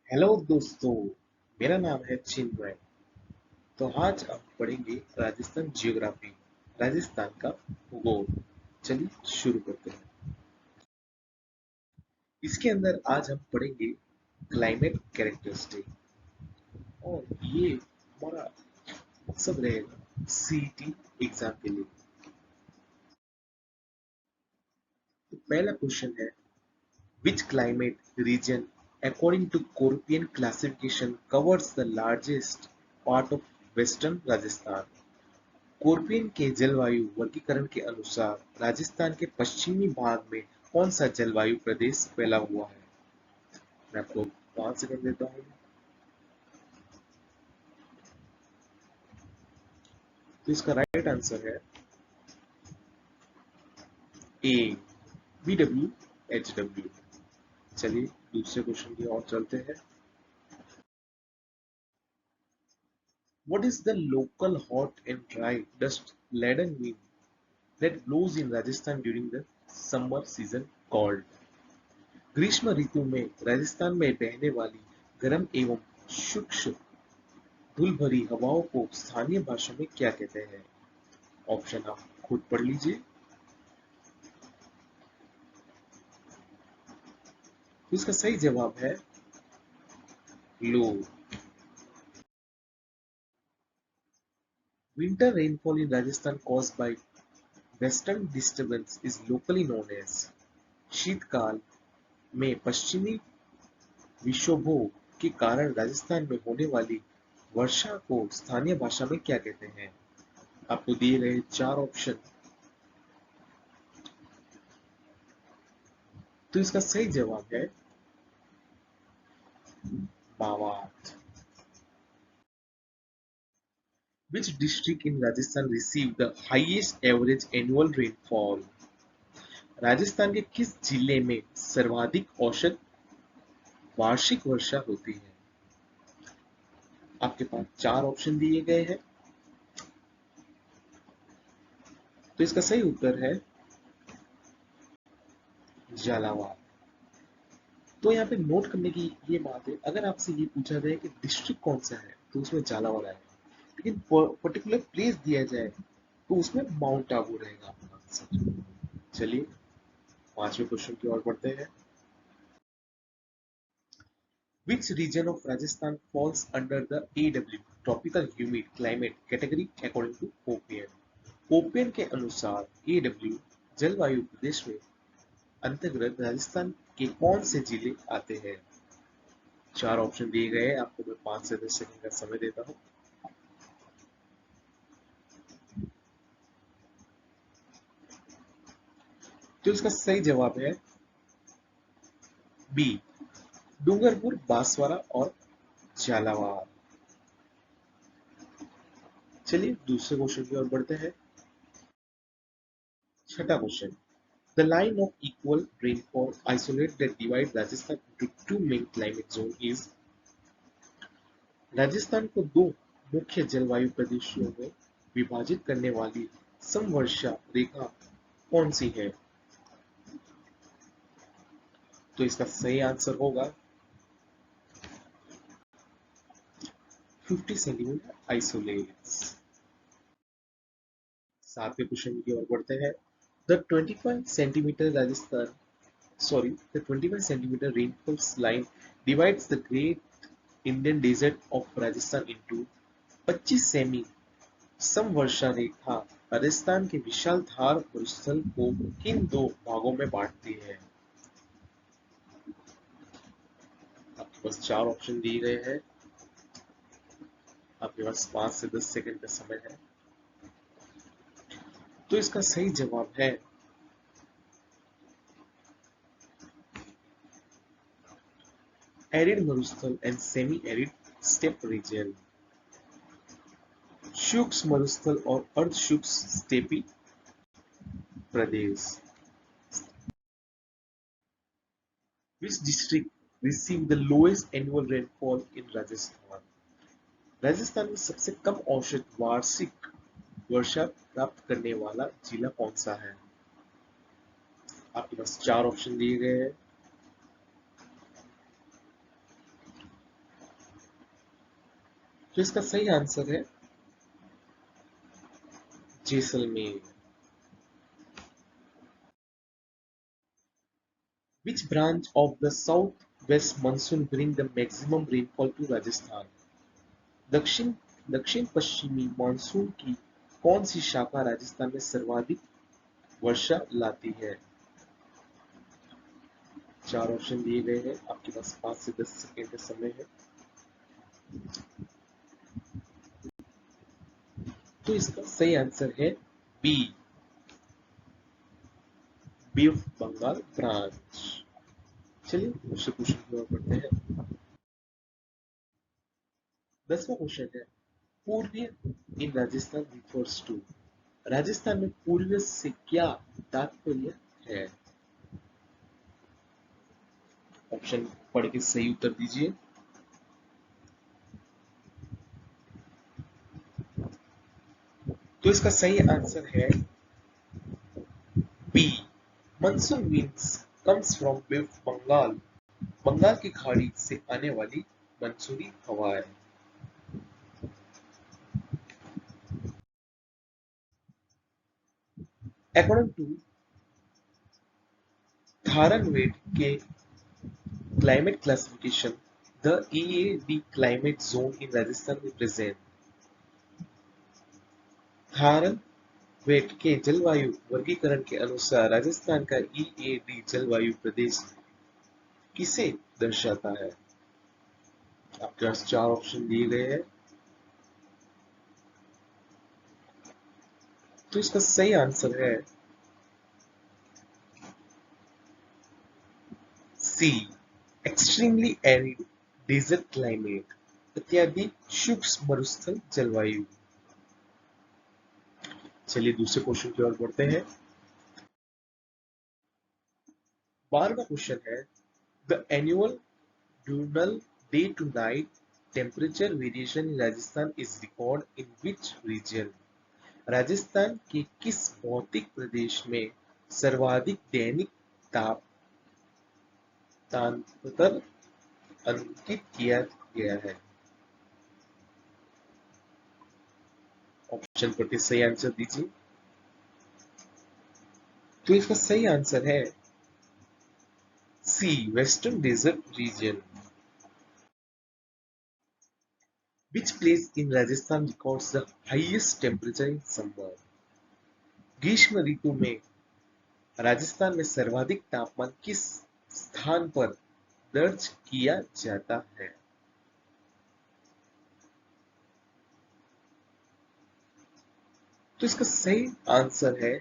Hello दोस्तों, मेरा नाम है चिन्मय। तो आज हम पढ़ेंगे राजस्थान जियोग्राफी, राजस्थान का भूगोल। चलिए शुरू करते हैं। इसके अंदर आज हम पढ़ेंगे क्लाइमेट कैरेक्टरिस्टिक, और ये हमारा मकसद रहेगा सीईटी एग्जाम के लिए। तो पहला क्वेश्चन है, which climate region according to European classification covers the largest part of western Rajasthan? कोर्पियन के जलवायु वर्गीकरण के अनुसार राजस्थान के पश्चिमी भाग में कौन सा जलवायु प्रदेश फैला हुआ है? मैं आपको 5 सेकंड देता हूँ। तो इसका राइट आंसर है ए, BWHW। चलिए दूसरे क्वेश्चन की ओर चलते हैं। What is the local hot and dry dust laden wind that blows in Rajasthan during the summer season called? ग्रीष्म ऋतु में राजस्थान में बहने वाली गर्म एवं शुष्क धूल भरी हवाओं को स्थानीय भाषा में क्या कहते हैं? ऑप्शन आप खुद पढ़ लीजिए। तो इसका सही जवाब है low. Winter rainfall in Rajasthan caused by western disturbance is locally known as। शीतकाल में पश्चिमी विक्षोभों के कारण राजस्थान में होने वाली वर्षा को स्थानीय भाषा में क्या कहते हैं? आपको दिए गए 4 ऑप्शन। तो इसका सही जवाब है बावात। Which district in Rajasthan received the highest average annual rainfall? Rajasthan के किस जिले में सर्वाधिक औसत वार्षिक वर्षा होती है? आपके पास 4 ऑप्शन दिए गए हैं। तो इसका सही उत्तर है झालावाड़। तो यहाँ पे नोट करने की ये बात है, अगर आपसे ये पूछा जाए कि डिस्ट्रिक्ट कौन सा है तो उसमें झालावाड़ आएगा, लेकिन पर्टिकुलर प्लेस दिया जाए तो उसमें माउंट आबू रहेगा आपका आंसर। चलिए 5वें क्वेश्चन की ओर बढ़ते हैं। Which region of Rajasthan falls under the AW tropical humid climate category according to OPN? ओपियन के अनुसार AW जलवायु प्रदेश में अंतर्गत राजस्थान के कौन से जिले आते हैं? 4 ऑप्शन दिए गए हैं, आपको मैं 5 से 10 सेकंड का समय देता हूँ। तो इसका सही जवाब है बी, डूंगरपुर, बांसवाड़ा और झालावाड़। चलिए दूसरे क्वेश्चन की ओर बढ़ते हैं। छठा question, the line of equal rainfall isolate that divide Rajasthan into two main climate zone is। Rajasthan को दो मुख्य जलवायु प्रदेशों में विभाजित करने वाली समवर्षा रेखा कौन सी है? तो इसका सही आंसर होगा 50 सेंटीमीटर आइसोलेट्स। 7वें क्वेश्चन की ओर बढ़ते हैं। The 25 centimetre Rajasthan sorry the 25 centimeter rainfall line divides the great Indian desert of Rajasthan into 25 semi समवर्षा रेखा राजस्थान के विशाल थार मरुस्थल को किन दो भागों में बांटती है? आपके पास 4 ऑप्शन दिए गए हैं। आपके पास 5 से 10 सेकंड का समय है। तो इसका सही जवाब है एरिड मरुस्थल and semi arid steppe region. शुष्क मरुस्थल और अर्ध शुष्क स्टेपी प्रदेश। Which district received the lowest annual rainfall in Rajasthan? Rajasthan में सबसे कम औसत वार्षिक वर्षा प्राप्त करने वाला जिला कौन सा है? आपके पास 4 ऑप्शन दिए गए हैं। तो इसका सही आंसर है Jaisalmer. Which branch of the south-west monsoon bring the maximum rainfall to Rajasthan? दक्षिण दक्षिण पश्चिमी मानसून की कौन सी शाखा राजस्थान में सर्वाधिक वर्षा लाती है? चार ऑप्शन दिए गए हैं, आपके पास 5 से 10 सेकेंड का समय है। तो इसका सही आंसर है B, bay of Bengal branch. चलिए दूसरे क्वेश्चन की ओर बढ़ते हैं। 10वां क्वेश्चन है, पूर्वीय इन राजस्थान रिफर्स टू। राजस्थान में पूर्वीय से क्या तात्पर्य है? ऑप्शन पढ़ के सही उत्तर दीजिए। तो इसका सही आंसर है B, monsoon winds comes from Bengal. Bengal की खाड़ी से आने वाली मानसूनी हवाएं। अकॉर्डिंग टू थारनवेट के climate classification, the EAD climate zone in Rajasthan में present। थारनवेट के जलवायु वर्गीकरण के अनुसार राजस्थान का EAD जलवायु प्रदेश किसे दर्शाता है? आपके पास चार ऑप्शन दिए गए हैं। तो इसका सही आंसर है सी, एक्सट्रीमली एरिड डेजर्ट क्लाइमेट, अत्यधिक शुष्क मरुस्थल जलवायु। चलिए दूसरे क्वेश्चन की ओर बढ़ते हैं। 12वां क्वेश्चन है, the annual diurnal day to night temperature variation in Rajasthan is recorded in which region? Rajasthan के किस भौतिक प्रदेश में सर्वाधिक दैनिक तापांतर अंकित किया गया है? ऑप्शन पर के सही आंसर दीजिए। तो इसका सही आंसर है C, western desert region. Which place in Rajasthan records the highest temperature in summer? ग्रीष्म ऋतु में राजस्थान में सर्वाधिक तापमान किस स्थान पर दर्ज किया जाता है? तो इसका सही आंसर है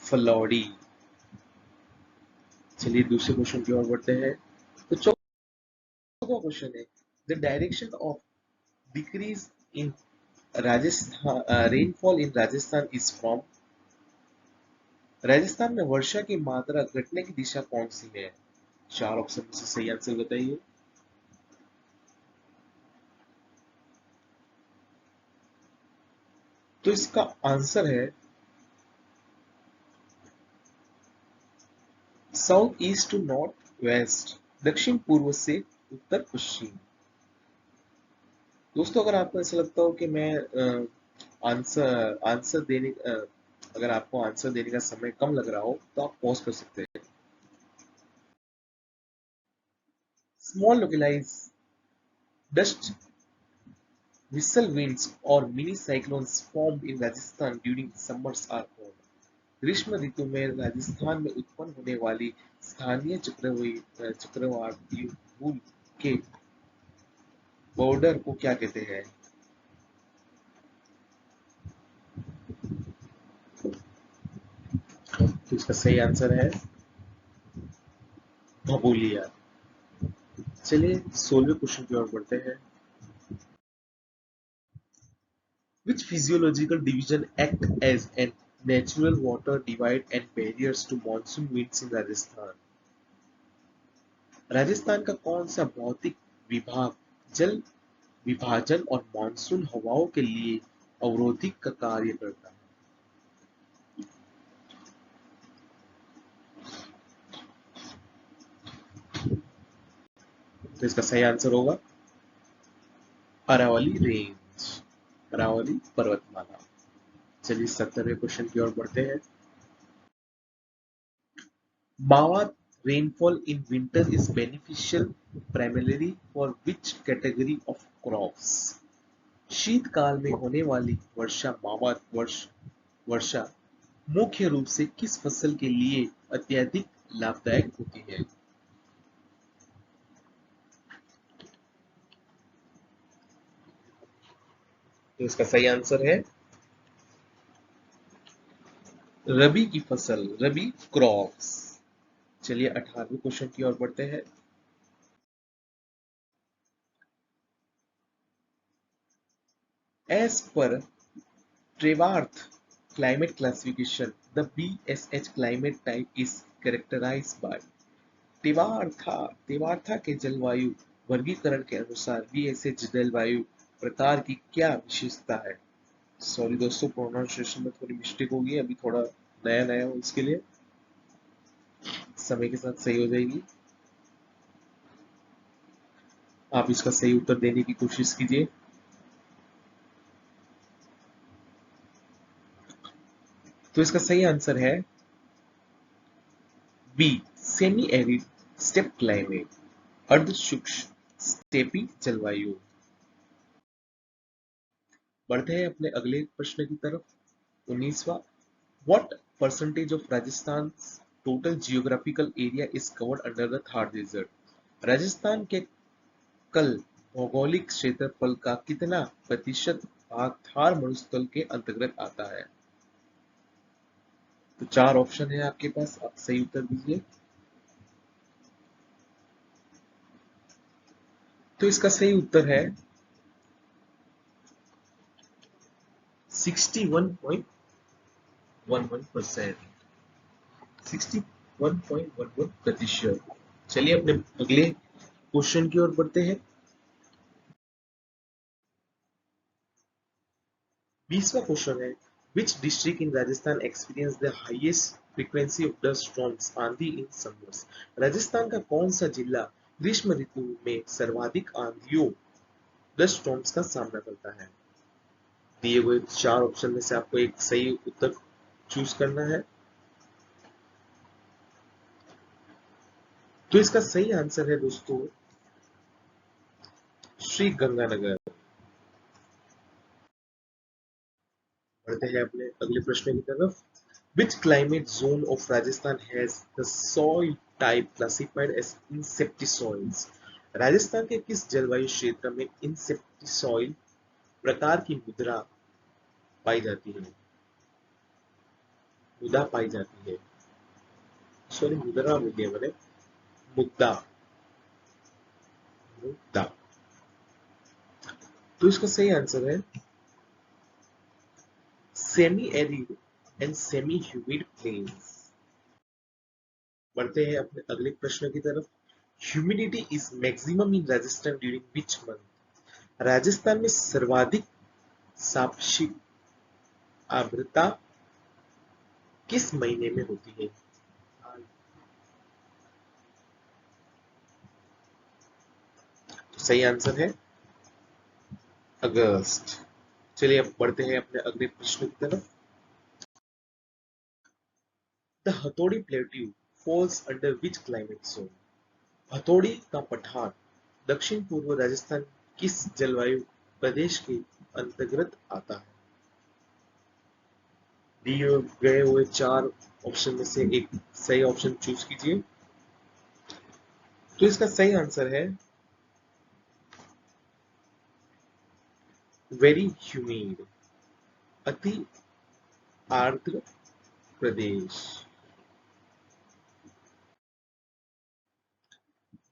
फलौडी। चलिए दूसरे क्वेश्चन की ओर बढ़ते हैं। तो चौथा क्वेश्चन है, the direction of decrease in Rajasthan rainfall in Rajasthan is from. Rajasthan में वर्षा की मात्रा घटने की दिशा कौन सी है? चार ऑप्शन में से सही आंसर बताइए। तो इसका आंसर है south east to north west, दक्षिण पूर्व से उत्तर पश्चिम। दोस्तों अगर आपको ऐसा लगता हो कि मैं आंसर देने अगर आपको आंसर देने का समय कम लग रहा हो तो आप पॉज कर सकते हैं। Small localise dust whistle winds or mini cyclones formed in Rajasthan during summers are called। ग्रीष्म ऋतु में राजस्थान में उत्पन्न होने वाली स्थानीय चक्रवाती धूल के बॉर्डर को क्या कहते हैं? तो इसका सही आंसर है भभूलिया। चलिए 16वें क्वेश्चन की ओर बढ़ते हैं। Which physiological division act as a natural water divide and barriers to monsoon winds in Rajasthan? Rajasthan का कौन सा भौतिक विभाग जल विभाजन और मानसून हवाओं के लिए अवरोधिक का कार्य करता है? तो इसका सही आंसर होगा अरावली रेंज, अरावली पर्वतमाला। चलिए 70वें क्वेश्चन की ओर बढ़ते हैं। Mawar rainfall in winter is beneficial primarily for which category of crops? शीतकाल में होने वाली वर्षा मावत वर्षा मुख्य रूप से किस फसल के लिए अत्यधिक लाभदायक होती है? तो इसका सही आंसर है रबी की फसल, रबी क्रॉप्स। चलिए 18वें क्वेश्चन की ओर बढ़ते हैं। As per Trevarth climate classification, the BSH climate type is characterized by तेवार्था के जलवायु वर्गीकरण के अनुसार BSH जलवायु प्रकार की क्या विशेषता है? सॉरी दोस्तों, प्रोनाउंसिएशन में थोड़ी मिस्टेक होगी, अभी थोड़ा नया नया हो, इसके लिए समय के साथ सही हो जाएगी। आप इसका सही उत्तर देने की कोशिश कीजिए। तो इसका सही आंसर है B, semi arid steppe climate, अर्ध शुष्क स्टेपी जलवायु। बढ़ते हैं अपने अगले प्रश्न की तरफ। 19वां, what percentage of Rajasthan total geographical area is covered under the Thar desert? Rajasthan के कल भौगोलिक क्षेत्रफल का कितना प्रतिशत भाग थार मरुस्थल के अंतर्गत आता है? तो चार ऑप्शन है आपके पास, आप सही उत्तर दीजिए। तो इसका सही उत्तर है 61.11%, 61.11%। चलिए अपने अगले क्वेश्चन की ओर बढ़ते हैं। 20वां क्वेश्चन है, which district in Rajasthan experience the highest frequency of dust storms आंधी इन समर्स? राजस्थान का कौन सा जिला ग्रीष्म ऋतु में सर्वाधिक आंधियों डस्ट स्टॉर्म्स का सामना करता है? दिए हुए चार ऑप्शन में से आपको एक सही उत्तर चूज करना है। तो इसका सही आंसर है दोस्तों श्री गंगानगर। बढ़ते हैं अपने अगले प्रश्न की तरफ। Which climate zone of Rajasthan has the soil type classified as insectisoils? Rajasthan के किस जलवायु क्षेत्र में इंसेप्टिसॉइल प्रकार की मुद्रा पाई जाती है? मुद्दा पाई जाती है, सॉरी मुद्रा बोल दिया मैंने, मुद्दा, मुद्दा। तो इसका सही आंसर है semi arid and semi humid plains. बढ़ते हैं अपने अगले प्रश्न की तरफ। Humidity is maximum in Rajasthan during which month? Rajasthan में सर्वाधिक सापेक्षिक आर्द्रता किस महीने में होती है? तो सही आंसर है अगस्त। चलिए अब बढ़ते हैं अपने अगले प्रश्न की तरफ। द हथौड़ी plateau falls under which climate zone? हथौड़ी का पठार दक्षिण पूर्व राजस्थान किस जलवायु प्रदेश के अंतर्गत आता है? दिए गए हुए चार ऑप्शन में से एक सही ऑप्शन चूज कीजिए। तो इसका सही आंसर है वेरी ह्यूमिड, अति आर्द्र प्रदेश।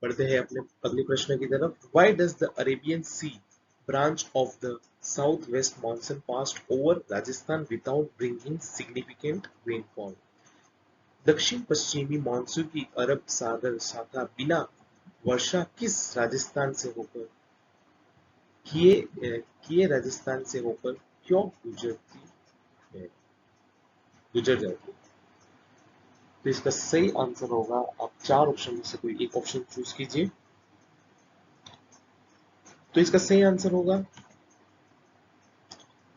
बढ़ते हैं अपने अगले प्रश्न की तरफ। Why does the Arabian Sea branch of the southwest monsoon passed over Rajasthan without bringing significant rainfall? दक्षिण पश्चिमी मानसून की अरब सागर शाखा बिना वर्षा किस राजस्थान से होकर किए राजस्थान से होकर क्यों गुजरती है, गुजर जाती है? तो इसका सही आंसर होगा, आप चार ऑप्शन में से कोई एक ऑप्शन चूज कीजिए। तो इसका सही आंसर होगा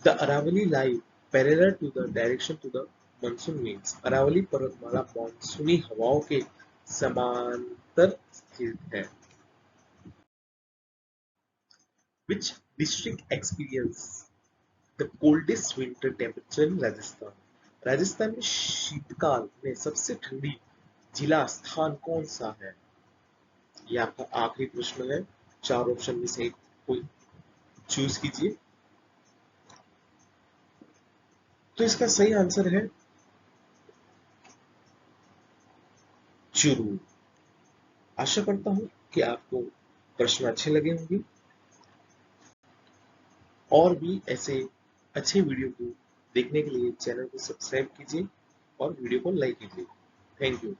the Aravalli lie parallel to the direction to the monsoon means Aravalli पर्वतमाला मानसूनी हवाओं के समांतर स्थित है। Which district experience the coldest winter temperature in Rajasthan? Rajasthan में शीतकाल में सबसे ठंडी जिला स्थान कौन सा है? ये आपका आखिरी प्रश्न है। 4 ऑप्शन में से एक कोई चूज कीजिए। तो इसका सही आंसर है चूरू। आशा करता हूं कि आपको प्रश्न अच्छे लगे होंगे और भी ऐसे अच्छे वीडियो को देखने के लिए चैनल को सब्सक्राइब कीजिए और वीडियो को लाइक कीजिए। Thank you.